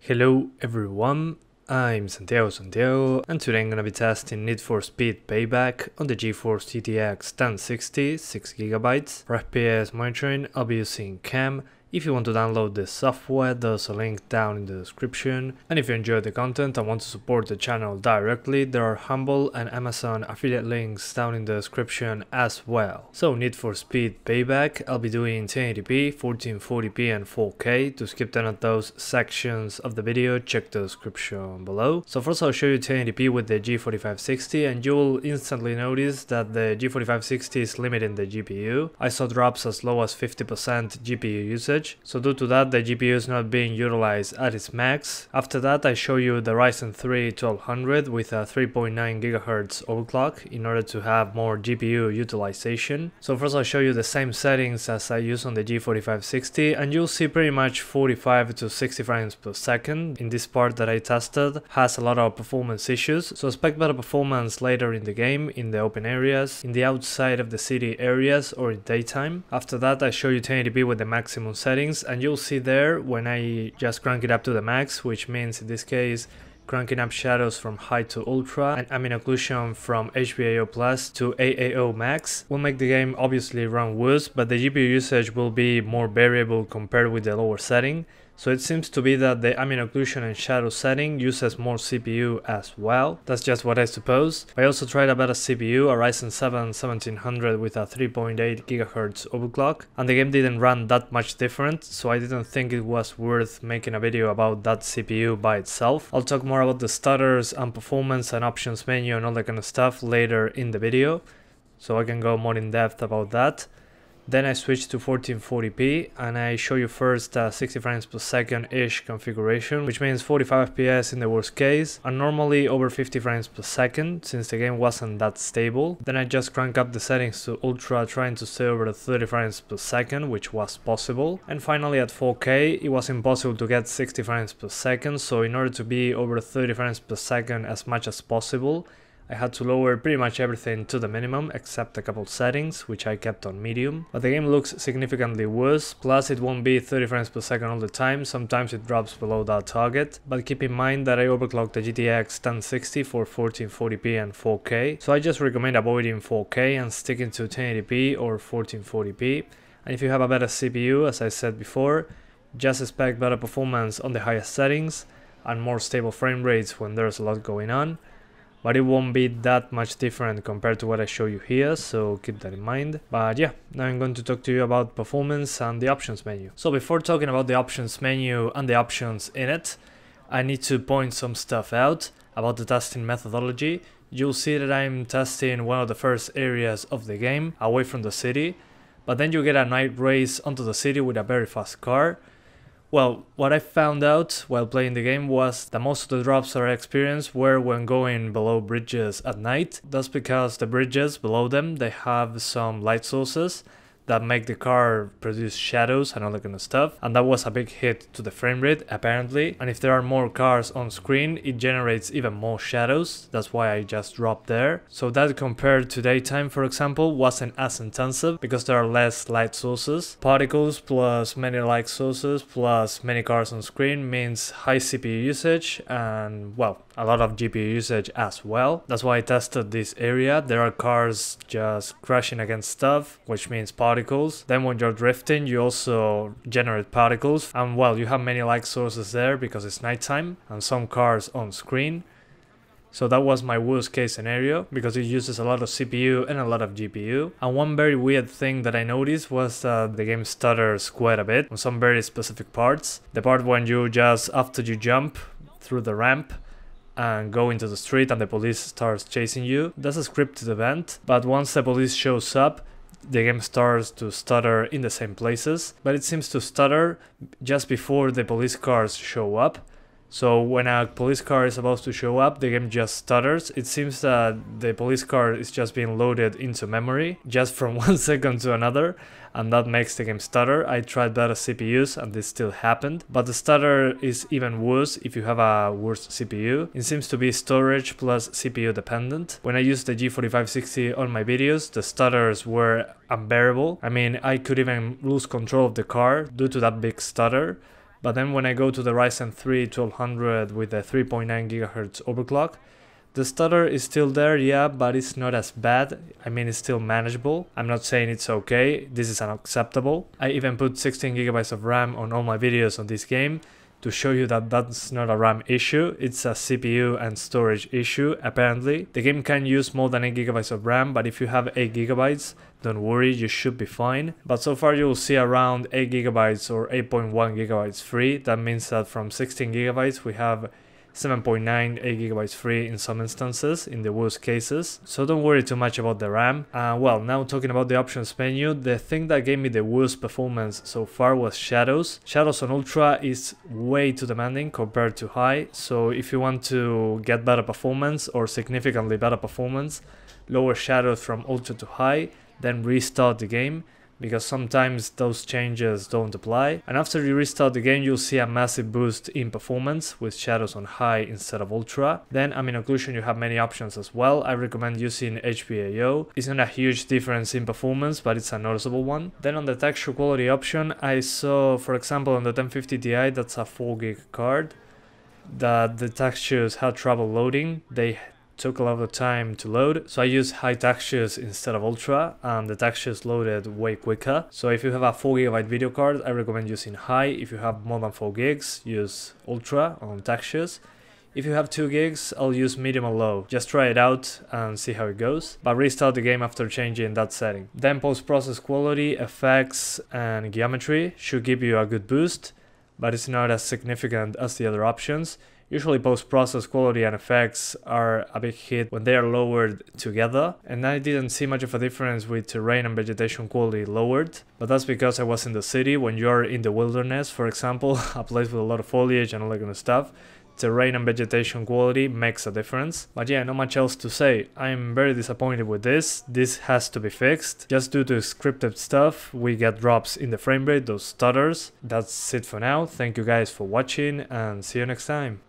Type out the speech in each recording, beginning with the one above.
Hello everyone, I'm Santiago, and today I'm gonna be testing Need for Speed Payback on the GeForce GTX 1060 6GB. For FPS monitoring, I'll be using CAM. If you want to download this software, there's a link down in the description. And if you enjoy the content and want to support the channel directly, there are Humble and Amazon affiliate links down in the description as well. So Need for Speed Payback, I'll be doing 1080p, 1440p and 4K. To skip none of those sections of the video, check the description below. So first I'll show you 1080p with the G4560, and you'll instantly notice that the G4560 is limiting the GPU. I saw drops as low as 50% GPU usage. So due to that, the GPU is not being utilized at its max. After that, I show you the Ryzen 3 1200 with a 3.9 GHz overclock in order to have more GPU utilization. So first I'll show you the same settings as I use on the G4560, and you'll see pretty much 45 to 60 frames per second. In this part that I tested has a lot of performance issues, so expect better performance later in the game, in the open areas, in the outside of the city areas, or in daytime. After that, I show you 1080p with the maximum settings, and you'll see there when I just crank it up to the max, which means in this case cranking up shadows from high to ultra and ambient occlusion from HBAO plus to AAO max will make the game obviously run worse, but the GPU usage will be more variable compared with the lower setting. So it seems to be that the ambient occlusion and shadow setting uses more CPU as well. That's just what I suppose. I also tried a better CPU, a Ryzen 7 1700 with a 3.8 GHz overclock, and the game didn't run that much different, so I didn't think it was worth making a video about that CPU by itself. I'll talk more about the stutters and performance and options menu and all that kind of stuff later in the video, so I can go more in depth about that. Then I switch to 1440p, and I show you first 60 frames per second ish configuration, which means 45 FPS in the worst case, and normally over 50 frames per second since the game wasn't that stable. Then I just crank up the settings to ultra, trying to stay over 30 frames per second, which was possible. And finally at 4K it was impossible to get 60 frames per second, so in order to be over 30 frames per second as much as possible, I had to lower pretty much everything to the minimum except a couple settings, which I kept on medium. But the game looks significantly worse, plus it won't be 30 frames per second all the time, sometimes it drops below that target. But keep in mind that I overclocked the GTX 1060 for 1440p and 4K, so I just recommend avoiding 4K and sticking to 1080p or 1440p. And if you have a better CPU, as I said before, just expect better performance on the highest settings and more stable frame rates when there's a lot going on. But it won't be that much different compared to what I show you here, so keep that in mind. But yeah, now I'm going to talk to you about performance and the options menu. So before talking about the options menu and the options in it, I need to point some stuff out about the testing methodology. You'll see that I'm testing one of the first areas of the game, away from the city, but then you get a night race onto the city with a very fast car. Well, what I found out while playing the game was that most of the drops I experienced were when going below bridges at night. That's because the bridges below them, they have some light sources that make the car produce shadows and all that kind of stuff, and that was a big hit to the frame rate apparently. And if there are more cars on screen, it generates even more shadows. That's why I just dropped there. So that compared to daytime, for example, wasn't as intensive because there are less light sources. Particles plus many light sources plus many cars on screen means high CPU usage and, well, a lot of GPU usage as well. That's why I tested this area. There are cars just crashing against stuff, which means particles. Then when you're drifting, you also generate particles, and well, you have many light sources there because it's nighttime and some cars on screen. So that was my worst case scenario because it uses a lot of CPU and a lot of GPU. And one very weird thing that I noticed was that the game stutters quite a bit on some very specific parts. The part when you just, after you jump through the ramp and go into the street and the police starts chasing you, that's a scripted event, but once the police shows up, the game starts to stutter in the same places, but it seems to stutter just before the police cars show up. So when a police car is about to show up, the game just stutters. It seems that the police car is just being loaded into memory just from 1 second to another, and that makes the game stutter. I tried better CPUs and this still happened, but the stutter is even worse if you have a worse CPU. It seems to be storage plus CPU dependent. When I used the G4560 on my videos, the stutters were unbearable. I mean, I could even lose control of the car due to that big stutter. But then when I go to the Ryzen 3 1200 with the 3.9 GHz overclock, the stutter is still there, yeah, but it's not as bad. I mean, it's still manageable. I'm not saying it's okay, this is unacceptable. I even put 16 GB of RAM on all my videos on this game to show you that that's not a RAM issue, it's a CPU and storage issue, apparently. The game can use more than 8 GB of RAM, but if you have 8 GB, don't worry, you should be fine. But so far you'll see around 8 GB or 8.1 GB free. That means that from 16 GB we have 7.9, 8 GB free in some instances, in the worst cases. So don't worry too much about the RAM. Well, now talking about the options menu, the thing that gave me the worst performance so far was shadows. Shadows on Ultra is way too demanding compared to high, so if you want to get better performance or significantly better performance, lower shadows from Ultra to high, then restart the game, because sometimes those changes don't apply. And after you restart the game, you'll see a massive boost in performance with shadows on high instead of ultra. Then in occlusion you have many options as well. I recommend using HPAO. It's not a huge difference in performance, but it's a noticeable one. Then on the texture quality option, I saw, for example, on the 1050 Ti, that's a 4 gig card, that the textures had trouble loading. They took a lot of time to load, so I used high textures instead of ultra, and the textures loaded way quicker. So if you have a 4 GB video card, I recommend using high. If you have more than 4 gigs, use ultra on textures. If you have 2 gigs, I'll use medium or low. Just try it out and see how it goes, but restart the game after changing that setting. Then post-process quality, effects and geometry should give you a good boost, but it's not as significant as the other options. Usually post-process quality and effects are a big hit when they are lowered together, and I didn't see much of a difference with terrain and vegetation quality lowered, but that's because I was in the city. When you're in the wilderness, for example, a place with a lot of foliage and all that kind of stuff, terrain and vegetation quality makes a difference. But yeah, not much else to say. I'm very disappointed with this. This has to be fixed. Just due to scripted stuff, we get drops in the frame rate, those stutters. That's it for now. Thank you guys for watching and see you next time.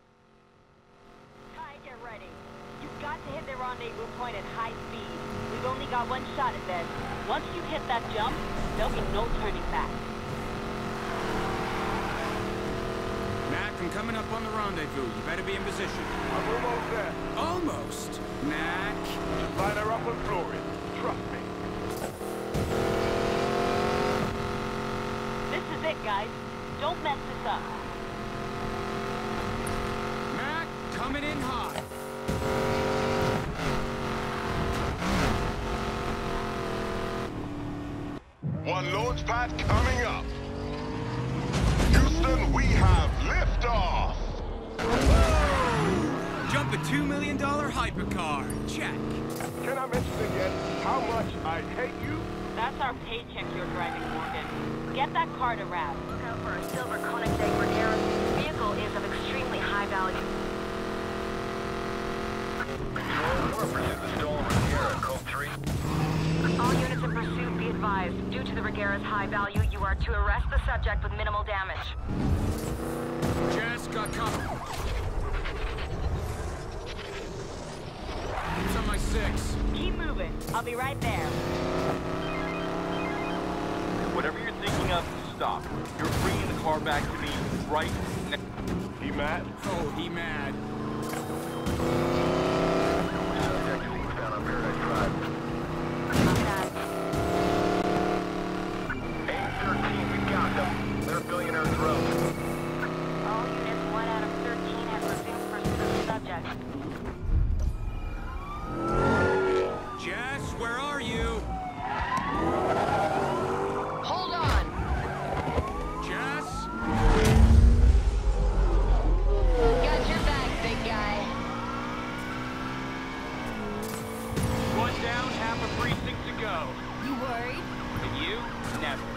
Point at high speed. We've only got one shot at this. Once you hit that jump, there'll be no turning back. Mac, I'm coming up on the rendezvous. You better be in position. I'm almost there. Almost? Mac. Just line her up and floor it. Trust me. This is it, guys. Don't mess this up. Mac, coming in hot. One launch pad coming up. Houston, we have liftoff. Jump a $2 million hypercar. Check. Can I mention again how much I hate you? That's our paycheck you're driving, Morgan. Get that car to wrap. Look out for a silver Koenigsegg Regera. The vehicle is of extremely high value. Control 4, pursue the stolen Regera, code 3. All units in pursuit be advised. Due to the Regera's high value, you are to arrest the subject with minimal damage. Jess, got cover. It's on my 6. Keep moving. I'll be right there. Whatever you're thinking of, stop. You're bringing the car back to me right now. He mad? Oh, he mad. Subject is being found on Paradise Drive. A13, we got them. They're Billionaire's Road. All units 1 out of 13 have resumed pursuit of the subject. Jess, where are you? Hold on! Jess? Got your back, big guy. One down, half a precinct to go. You worried? And you? Never.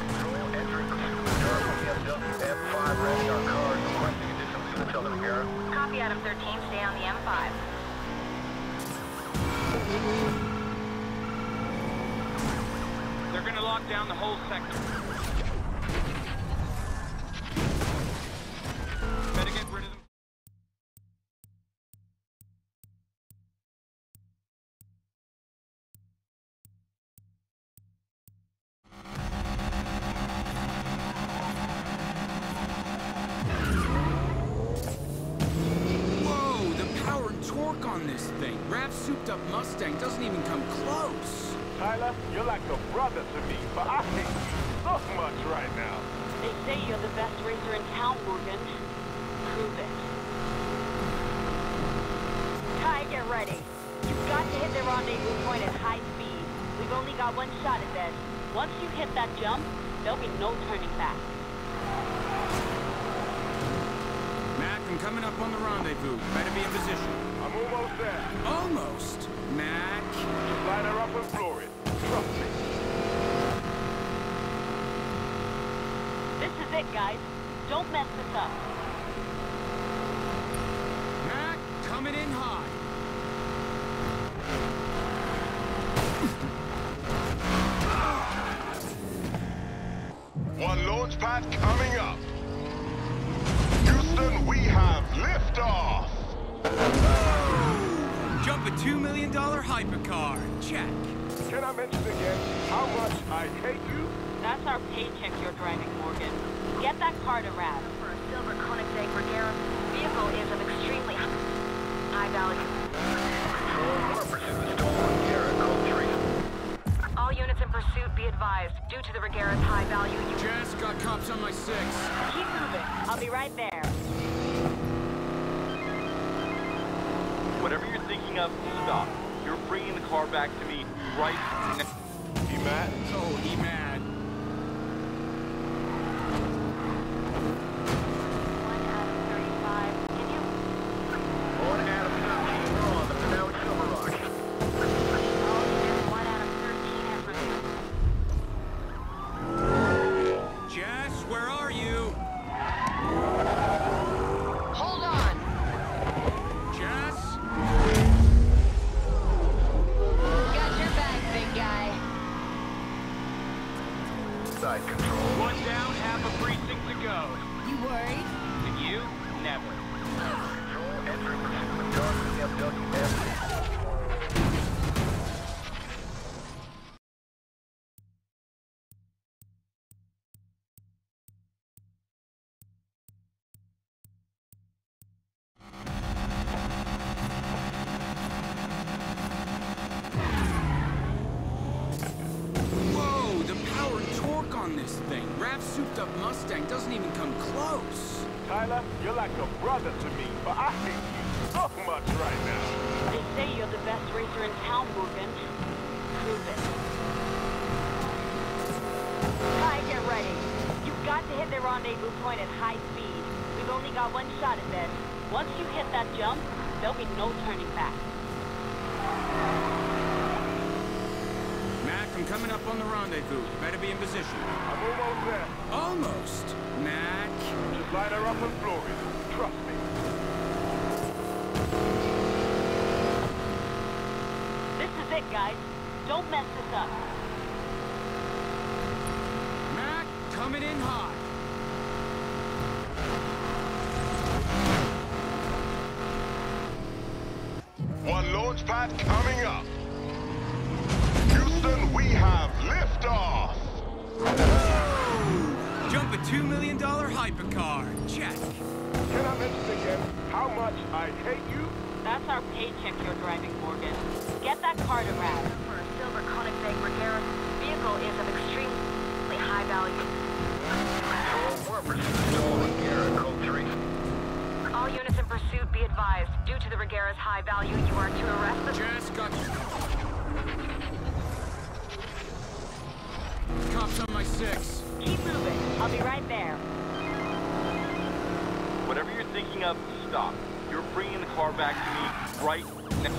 Control entering pursuit of Charlie BMW M5 ready on cars. Requesting additional units on the Regera. Copy, Adam 13. Stay on the M5. They're gonna lock down the whole sector. Better get rid of them. torque on this thing. Rav's souped-up Mustang doesn't even come close. Tyler, you're like a brother to me, but I hate you so much right now. They say you're the best racer in town, Morgan. Prove it. Kai, get ready. You've got to hit the rendezvous point at high speed. We've only got one shot at this. Once you hit that jump, there'll be no turning back. Mac, I'm coming up on the rendezvous. You better be in position. I'm almost there. Almost. Mac. Just line her up and floor it. Trust me. This is it, guys. Don't mess this up. Mac, coming in high. One launch pad coming up. Houston, we have liftoff. Jump a $2 million hypercar. Check. Can I mention again how much I hate you? That's our paycheck you're driving, Morgan. Get that car to Rav. For a silver Koenigsegg Regera, vehicle is of extremely high value. Control 4, pursue the stolen Regera, code 3. All units in pursuit be advised. Due to the Regera's high value, you... Jess, got cops on my 6. Keep moving. I'll be right there. Whatever you're thinking of, stop. You're bringing the car back to me right now. He mad? Oh, he mad. 1 out of 35. Can you... 1 out of 13, we're on the Pinot Silver Rock. All units 1 out of 13 have resumed. Jess, where are you? Hold on! Jess? Got your back, big guy. Side control. 1 down, half a precinct to go. You worried? And you? Never. Control, entering pursuit with dark BMW F6. Whoa, the power and torque on this thing. Rav's souped-up Mustang doesn't even come close. Tyler, you're like a brother to me, but I hate you so much right now. They say you're the best racer in town, Morgan. Prove it. Kai, get ready. You've got to hit the rendezvous point at high speed. We've only got one shot at this. Once you hit that jump, there'll be no turning back. Mac, I'm coming up on the rendezvous. You better be in position. I'm almost there. Almost. Mac. Just line her up and floor it. Trust me. This is it, guys. Don't mess this up. Mac, coming in hot. One launch pad coming up. Houston, we have liftoff. Jump a $2 million hypercar. Check. Can I mention again how much I hate you? That's our paycheck you're driving, Morgan. Get that car to Rav. For a silver Koenigsegg Regera, vehicle is of extremely high value. Control 4, pursue the stolen Regera, code 3. All units in pursuit be advised. Due to the Regera's high value, you are to arrest the... Jess, got cops on my 6. Keep moving. I'll be right there. Whatever you're thinking of, stop. You're bringing the car back to me right now.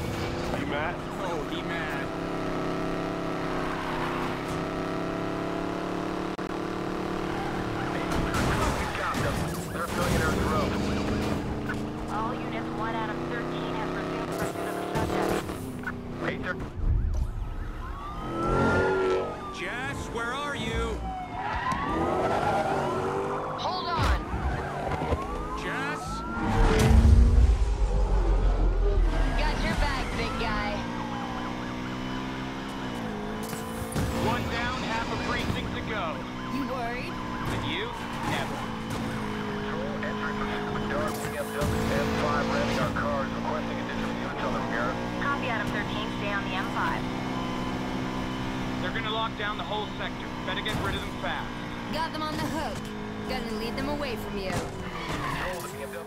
You mad? Oh, he mad. Got them. They're Millionaire's Row. All units 1 out of 13 has resumed pursuit of the subject. Hey, they're... Jess, where are you? Hold on! Jess? Got your back, big guy. lock down the whole sector. Better get rid of them fast. Got them on the hook. Gonna lead them away from you. Control the BMW.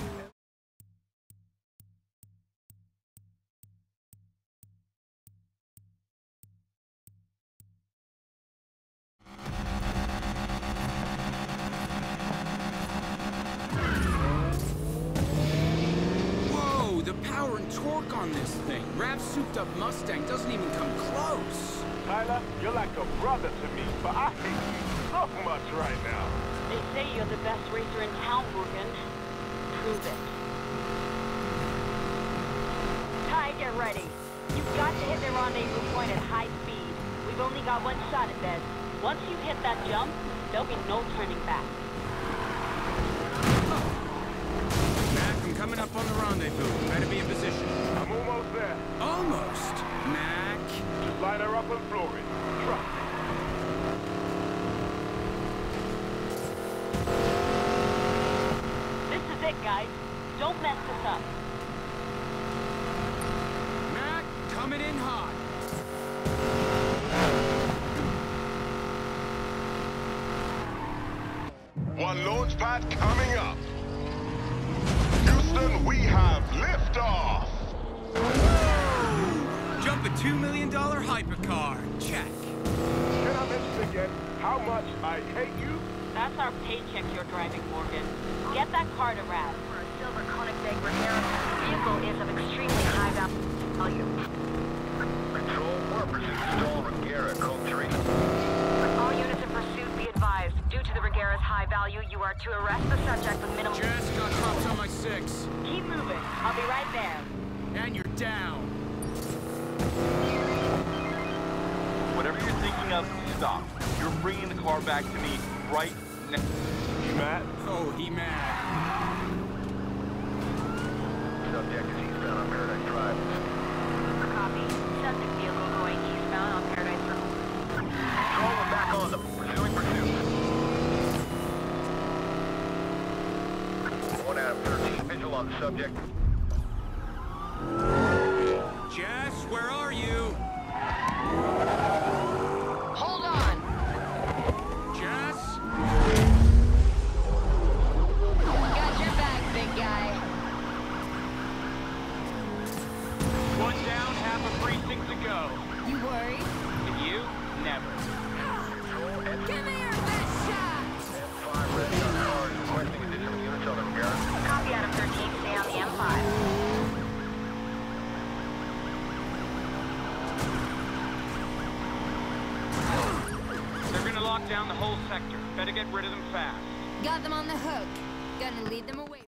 Whoa, the power and torque on this thing. Rav's souped-up Mustang doesn't even come close. Tyler, you're like a brother to me, but I hate you so much right now. They say you're the best racer in town, Morgan. Prove it. Ty, get ready. You've got to hit the rendezvous point at high speed. We've only got one shot at this. Once you hit that jump, there'll be no turning back. Mac, I'm coming up on the rendezvous. Better be in position. I'm almost there. Almost. Mac. Just line her up and floor it. Trust me. This is it, guys. Don't mess this up. Mac, coming in hot. One launch pad coming up. Houston, we have liftoff. Jump a $2 million hypercar. Check. Can I mention again how much I hate you? That's our paycheck you're driving, Morgan. Get that car to Rav. For a silver Koenigsegg Regera, the vehicle is of extremely high value. Control, we're pursuing stall Regera, code 3. All units in pursuit be advised. Due to the Regera's high value, you are to arrest the subject with minimal... Jess, got drops on my 6. Keep moving. I'll be right there. And you're down. Whatever you're thinking of, stop. You're bringing the car back to me right now. You mad? Oh, he mad. Subject is eastbound on Paradise Drive. Copy. Subject vehicle going eastbound on Paradise Road. Control, we're back on them. Pursuing pursuit. 1 out of 13. Visual on the subject. Jess, where are you? Hold on! Jess? Got your back, big guy. One down, half a precinct to go. You worried? And you? Never. Control, and Give me your best shot! 5 ready on cars. Requesting additional units on the Regera. Copy out of 13, stay on the M5. They're gonna lock down the whole sector. Better get rid of them fast. Got them on the hook. Gonna lead them away.